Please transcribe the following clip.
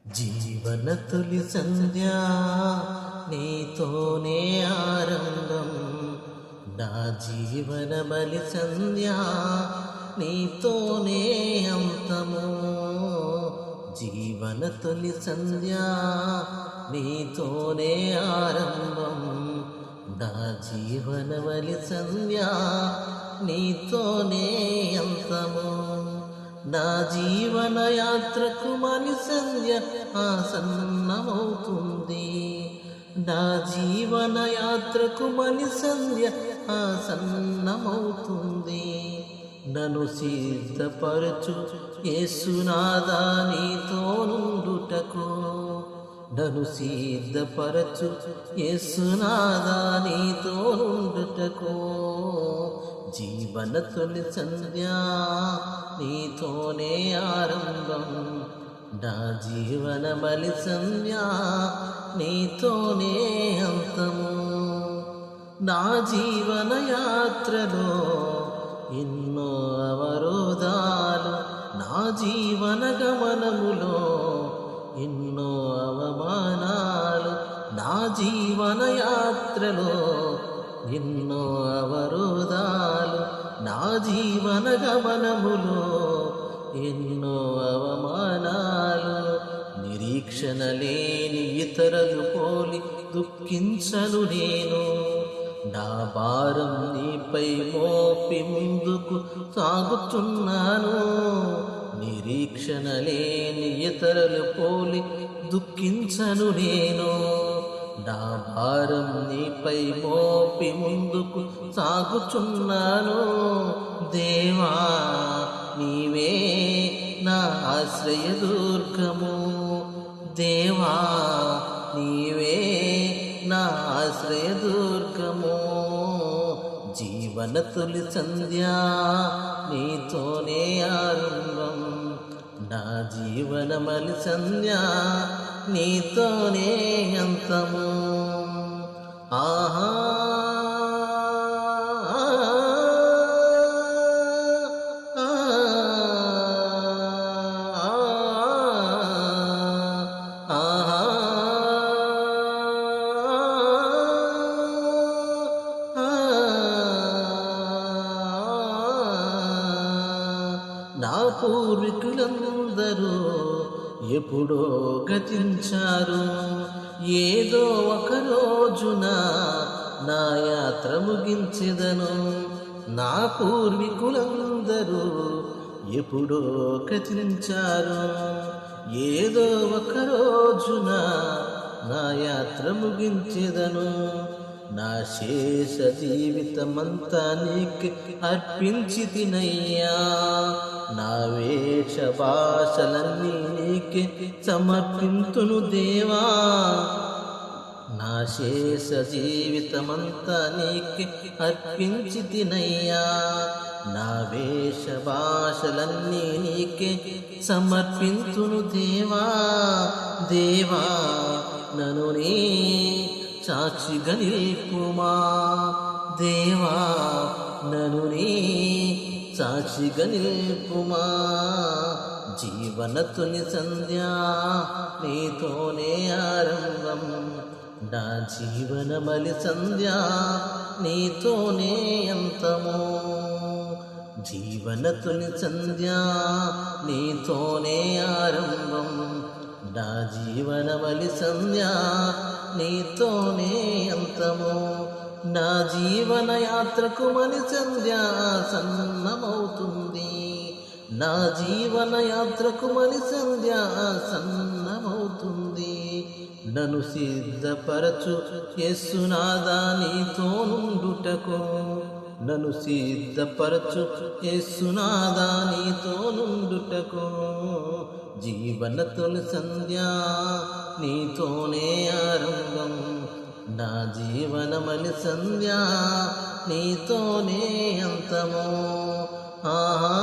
జీవన తొలి సంధ్యా నీతోనే ఆరంభం, నా జీవన బలి సంధ్యా నీతోనే అంతము. జీవన తొలి సంధ్యా నీతోనే ఆరంభం, నా జీవన బలి సంధ్యా నీతోనే అంతము. నా జీవన యాత్రకు మలి సంధ్య ఆసన్నమవుతుంది, నా జీవన యాత్రకు మలి సంధ్య ఆసన్నమవుతుంది. నన్ను సిద్ధపరచు యేసునాథా నీతో నుండుటకు, నన్ను సిద్ధపరచు యేసునాథా నీతో నుండుటకు. జీవన తొలి సంధ్యా నీతోనే ఆరంభం, నా జీవన బలి సంధ్యా నీతోనే అంతము. నా జీవన యాత్రలో ఎన్నో అవరోధాలు, నా జీవన గమనములో ఎన్నో అవమానాలు, నా జీవన యాత్రలో ఎన్నో అవరోధాలు, నా జీవన గమనములో ఎన్నో అవమానాలు. నిరీక్షణ లేని ఇతరులు పోలి దుఃఖించను నేను, నా భారం నీపై మోపి ముందుకు సాగుతున్నాను. నిరీక్షణ లేని ఇతరులు పోలి దుఃఖించను నేను, నా భారం నీపై మోపి ముందుకు సాగుచున్నాను. దేవా నీవే నా ఆశ్రయదుర్గము, దేవా నీవే నా ఆశ్రయదుర్గము. జీవన తొలి సంధ్యా నీతోనే ఆరంభం, నా జీవన మలి సంధ్యా నీతోనే అంతము. ఆహా నా పూర్వీకులందరూ ఎప్పుడో గతించారు, ఏదో ఒక రోజున నా యాత్ర ముగించెదను. నా పూర్వీకులందరూ ఎప్పుడో గతించారు, ఏదో ఒక రోజున నా యాత్ర ముగించెదను. నా శేష జీవితమంతా నీకు అర్పించి తినయ్యా, నా వేష భాషలన్నీ నీకే సమర్పింతును దేవా. నా శేష జీవితమంతా నీకే అర్పించి తినయ్యా, నా వేష భాషలన్నీ నీకే సమర్పింతును దేవా. దేవా నన్ను నీ సాక్షిగా నిలుపుమా, దేవా నన్ను నీ సాక్షిగా నిలుపుమా. జీవన తొలి సంధ్యా నీతోనే ఆరంభం, నా జీవన బలి సంధ్యా నీతోనే అంతము. జీవన తొలి సంధ్యా నీతోనే ఆరంభం, నా జీవన బలి సంధ్యా నీతోనే అంతము. నా జీవన యాత్రకు మలి సంధ్య సన్నమవుతుంది, నా జీవన యాత్రకు మలి సంధ్య సన్నమవుతుంది. నన్ను సిద్ధపరచు యేసునాథా నీతో నుండుటకు, నన్ను సిద్ధపరచు యేసునాథా నీతో నుండుటకు. జీవన తొలి సంధ్యా నీతోనే ఆరంభం, నా జీవన మలి సంధ్యా నీతోనే అంతము. ఆహా